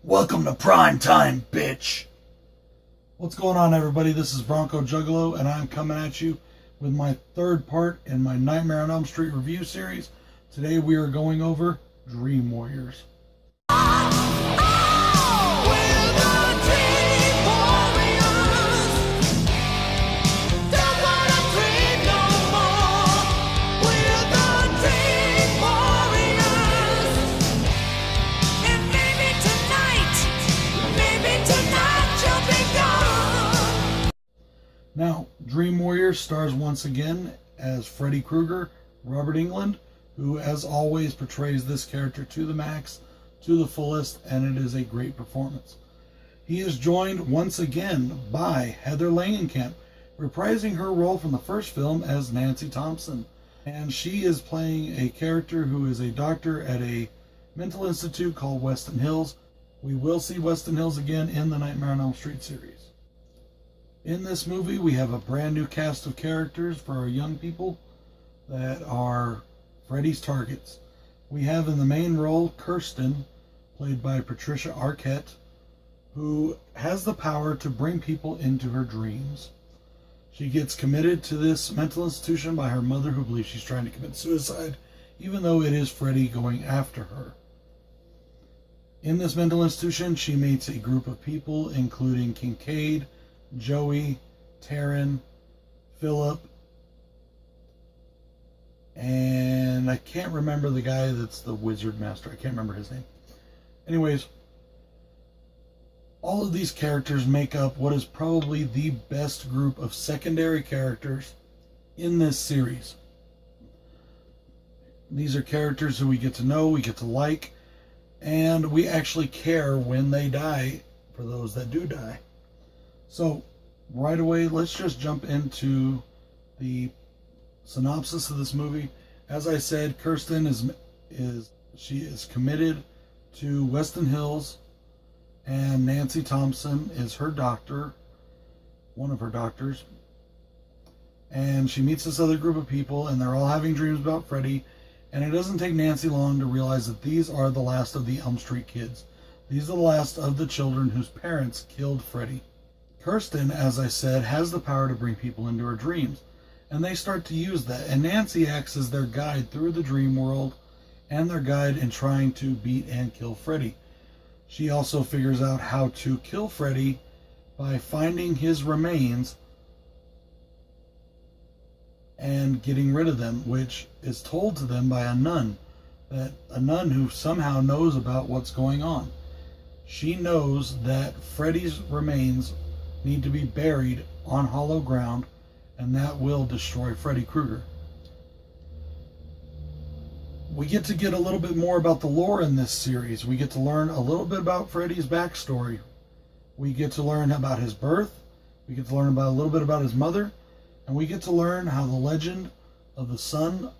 Welcome to prime time, bitch. What's going on, everybody? This is Bronco Juggalo, and I'm coming at you with my third part in my Nightmare on Elm Street review series. Today we are going over Dream Warriors. Now, Dream Warriors stars once again as Freddy Krueger, Robert Englund, who as always portrays this character to the max, to the fullest, and it is a great performance. He is joined once again by Heather Langenkamp, reprising her role from the first film as Nancy Thompson. And she is playing a character who is a doctor at a mental institute called Weston Hills. We will see Weston Hills again in the Nightmare on Elm Street series. In this movie, we have a brand new cast of characters for our young people that are Freddy's targets. We have in the main role Kirsten, played by Patricia Arquette, who has the power to bring people into her dreams. She gets committed to this mental institution by her mother, who believes she's trying to commit suicide, even though it is Freddy going after her. In this mental institution, she meets a group of people, including Kincaid, Joey, Taryn, Philip, and I can't remember the guy that's the wizard master. I can't remember his name. Anyways, all of these characters make up what is probably the best group of secondary characters in this series. These are characters who we get to know, we get to like, and we actually care when they die for those that do die. So, right away, let's just jump into the synopsis of this movie. As I said, Kirsten is committed to Weston Hills, and Nancy Thompson is her doctor, one of her doctors. And she meets this other group of people, and they're all having dreams about Freddy. And it doesn't take Nancy long to realize that these are the last of the Elm Street kids. These are the last of the children whose parents killed Freddy. Kirsten, as I said, has the power to bring people into her dreams, and they start to use that, and Nancy acts as their guide through the dream world and their guide in trying to beat and kill Freddy. She also figures out how to kill Freddy by finding his remains and getting rid of them, which is told to them by a nun who somehow knows about what's going on. She knows that Freddy's remains need to be buried on hollow ground, and that will destroy Freddy Krueger. We get a little bit more about the lore in this series. We get to learn a little bit about Freddy's backstory. We get to learn about his birth. We get to learn a little bit about his mother, and we get to learn how the legend of the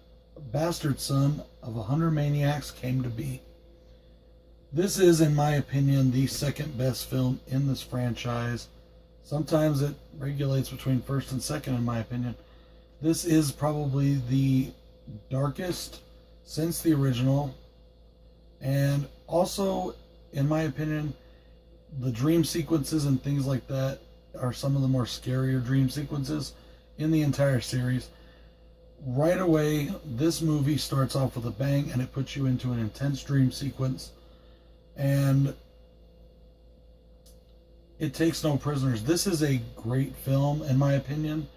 bastard son of 100 maniacs came to be. This is, in my opinion, the second best film in this franchise. Sometimes it regulates between first and second, in my opinion. This is probably the darkest since the original. And also, in my opinion, the dream sequences and things like that are some of the more scarier dream sequences in the entire series. Right away, this movie starts off with a bang, and it puts you into an intense dream sequence. And it takes no prisoners. This is a great film, in my opinion.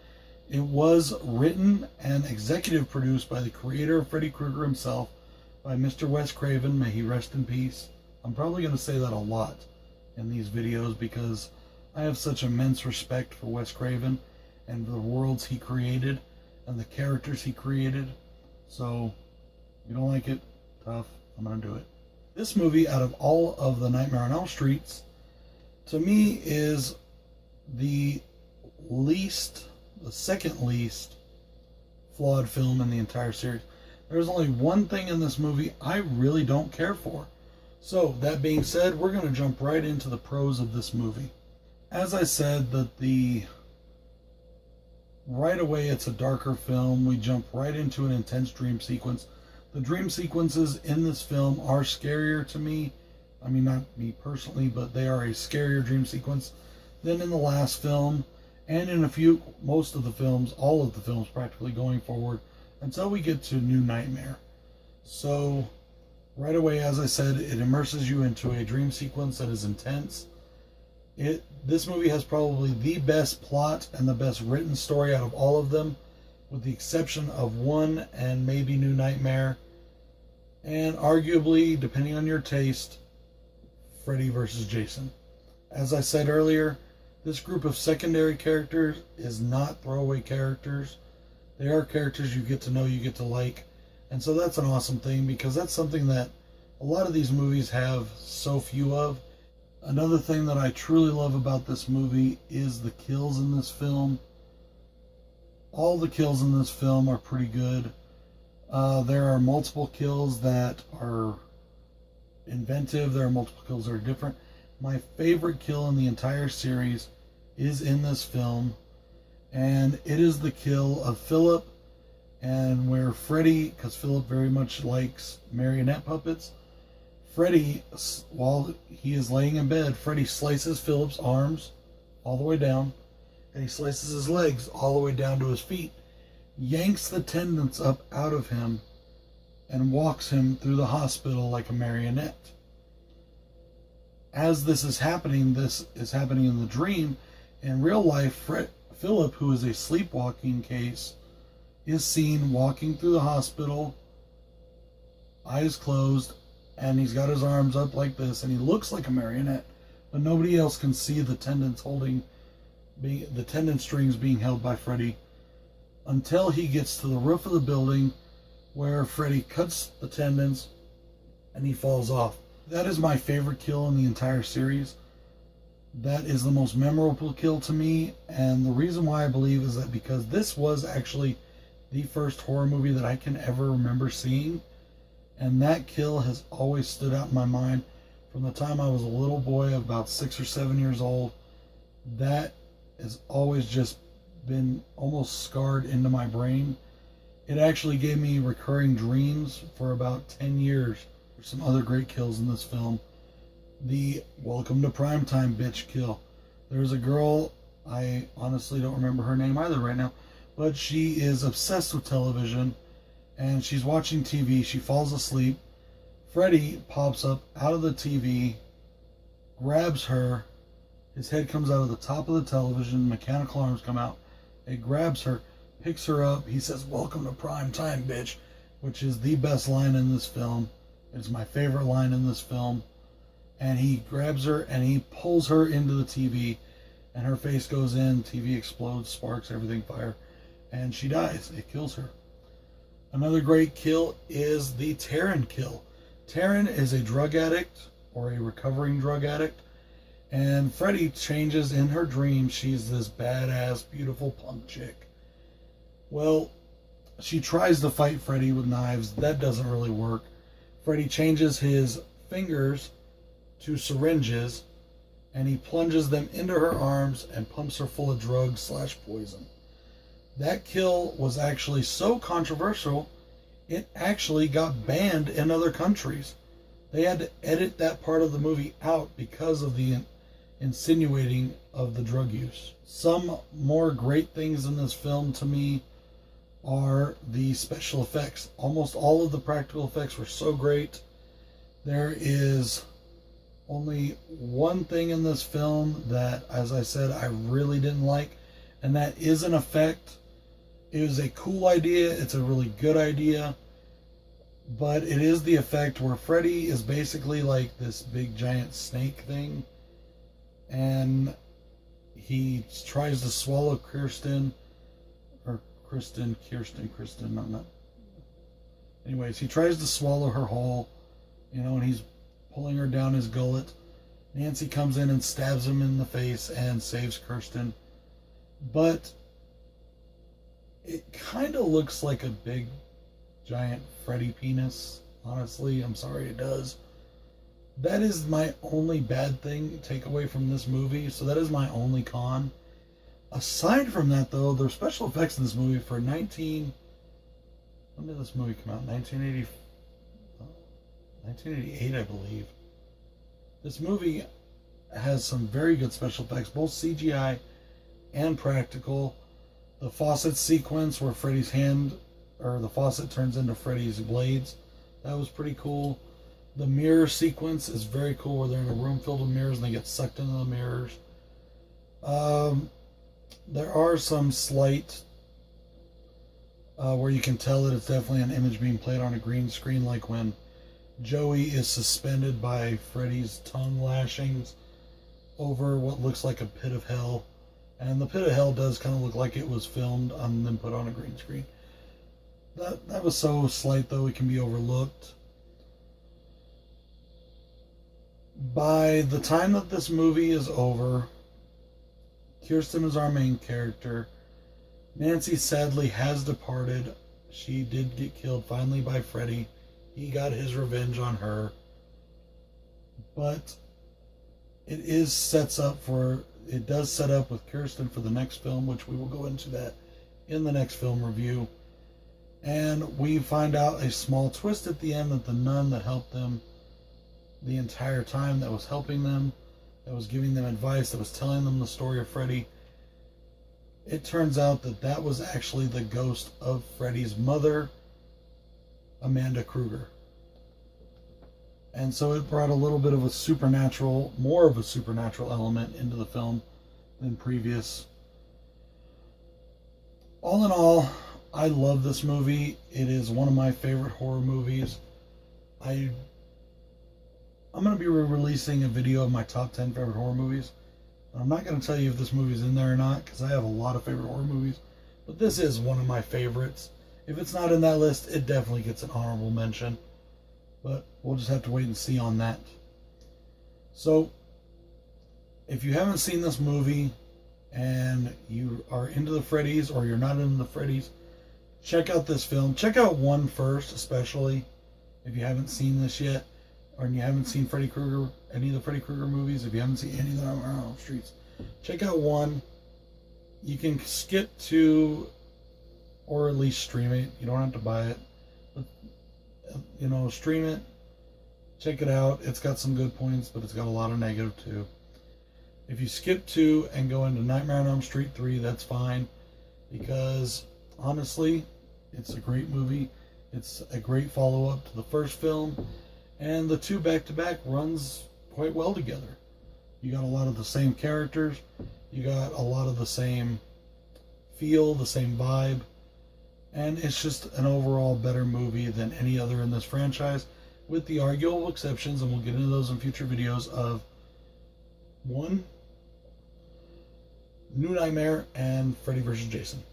It was written and executive produced by the creator of Freddy Krueger himself, by Mr. Wes Craven. May he rest in peace. I'm probably going to say that a lot in these videos because I have such immense respect for Wes Craven and the worlds he created and the characters he created. So, if you don't like it, tough, I'm going to do it. This movie, out of all of the Nightmare on Elm Streets, to me is the second least flawed film in the entire series. There's only one thing in this movie I really don't care for. So, that being said, we're going to jump right into the pros of this movie. As I said, right away it's a darker film. We jump right into an intense dream sequence. The dream sequences in this film are scarier to me I mean, not me personally, but they are a scarier dream sequence than in the last film, and in most of the films, all of the films practically going forward until we get to New Nightmare. So, right away, as I said, it immerses you into a dream sequence that is intense. This movie has probably the best plot and the best written story out of all of them, with the exception of one and maybe New Nightmare, and arguably, depending on your taste, Freddy vs. Jason. As I said earlier, this group of secondary characters is not throwaway characters. They are characters you get to know, you get to like. And so that's an awesome thing, because that's something that a lot of these movies have so few of. Another thing that I truly love about this movie is the kills in this film. All the kills in this film are pretty good. There are multiple kills that are inventive. There are multiple kills that are different. My favorite kill in the entire series is in this film, and it is the kill of Philip, and where Freddy, because Philip very much likes marionette puppets, Freddy, while he is laying in bed, Freddy slices Philip's arms all the way down, and he slices his legs all the way down to his feet, yanks the tendons up out of him, and walks him through the hospital like a marionette. As this is happening in the dream. In real life, Philip, who is a sleepwalking case, is seen walking through the hospital, eyes closed, and he's got his arms up like this, and he looks like a marionette, but nobody else can see the tendon strings being held by Freddy, until he gets to the roof of the building, where Freddy cuts the tendons and he falls off. That is my favorite kill in the entire series. That is the most memorable kill to me, and the reason why I believe is that because this was actually the first horror movie that I can ever remember seeing, and that kill has always stood out in my mind from the time I was a little boy, about 6 or 7 years old. That has always just been almost scarred into my brain. It actually gave me recurring dreams for about 10 years. There's some other great kills in this film. The welcome to primetime bitch kill. There's a girl, I honestly don't remember her name either right now, but she is obsessed with television, and she's watching TV. She falls asleep. Freddy pops up out of the TV, grabs her. His head comes out of the top of the television. Mechanical arms come out. It grabs her, picks her up. He says, "Welcome to prime time, bitch," which is the best line in this film. It's my favorite line in this film. And he grabs her and he pulls her into the TV, and her face goes in, TV explodes, sparks, everything fire, and she dies. It kills her. Another great kill is the Taryn kill. Taryn is a drug addict, or a recovering drug addict, and Freddy changes in her dream. She's this badass, beautiful punk chick. Well, she tries to fight Freddy with knives. That doesn't really work. Freddy changes his fingers to syringes, and he plunges them into her arms and pumps her full of drugs / poison. That kill was actually so controversial, it actually got banned in other countries. They had to edit that part of the movie out because of the insinuating of the drug use. Some more great things in this film to me are the special effects. Almost all of the practical effects were so great. There is only one thing in this film that, as I said, I really didn't like, and that is an effect. It was a cool idea. It's a really good idea. But it is the effect where Freddy is basically like this big giant snake thing, and he tries to swallow Kirsten, I'm not. Anyways, he tries to swallow her whole, and he's pulling her down his gullet. Nancy comes in and stabs him in the face and saves Kirsten. But it kind of looks like a big, giant Freddy penis. Honestly, I'm sorry, it does. That is my only bad thing to take away from this movie. So that is my only con. Aside from that, though, the special effects in this movie for when did this movie come out? 1988, I believe. This movie has some very good special effects, both CGI and practical. The faucet sequence where Freddy's hand, or the faucet turns into Freddy's blades, that was pretty cool. The mirror sequence is very cool, where they're in a room filled with mirrors and they get sucked into the mirrors. There are some slight where you can tell that it's definitely an image being played on a green screen, like when Joey is suspended by Freddy's tongue lashings over what looks like a pit of hell. And the pit of hell does kind of look like it was filmed and then put on a green screen. That was so slight, though, it can be overlooked. By the time that this movie is over, Kirsten is our main character. Nancy sadly has departed. She did get killed finally by Freddy. He got his revenge on her. But it does set up with Kirsten for the next film, which we will go into that in the next film review. And we find out a small twist at the end that the nun that helped them the entire time, that was helping them, that was giving them advice, that was telling them the story of Freddy, it turns out that that was actually the ghost of Freddy's mother, Amanda Krueger. And so it brought a little bit of a supernatural, more of a supernatural element into the film than previous. All in all, I love this movie. It is one of my favorite horror movies. I'm going to be releasing a video of my top 10 favorite horror movies. I'm not going to tell you if this movie's in there or not, because I have a lot of favorite horror movies. But this is one of my favorites. If it's not in that list, it definitely gets an honorable mention. But we'll just have to wait and see on that. So, if you haven't seen this movie and you are into the Freddys, or you're not into the Freddys, check out this film. Check out 1 first, especially if you haven't seen this yet, or you haven't seen Freddy Krueger, any of the Freddy Krueger movies. If you haven't seen any of the Elm Streets, check out 1. You can skip 2, or at least stream it. You don't have to buy it, but stream it. Check it out. It's got some good points, but it's got a lot of negative too. If you skip 2 and go into Nightmare on Elm Street 3, that's fine, because honestly, it's a great movie. It's a great follow-up to the first film, and the 2 back-to-back runs quite well together. You got a lot of the same characters, you got a lot of the same feel, the same vibe, and it's just an overall better movie than any other in this franchise, with the arguable exceptions, and we'll get into those in future videos, of 1, New Nightmare, and Freddy vs. Jason.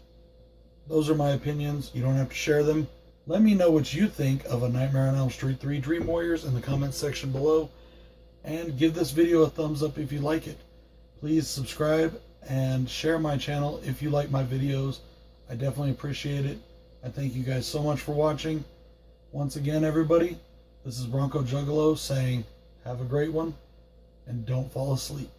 Those are my opinions. You don't have to share them. Let me know what you think of A Nightmare on Elm Street 3 Dream Warriors in the comments section below, and give this video a thumbs up if you like it. Please subscribe and share my channel if you like my videos. I definitely appreciate it. I thank you guys so much for watching. Once again, everybody, this is Bronco Juggalo saying, have a great one, and don't fall asleep.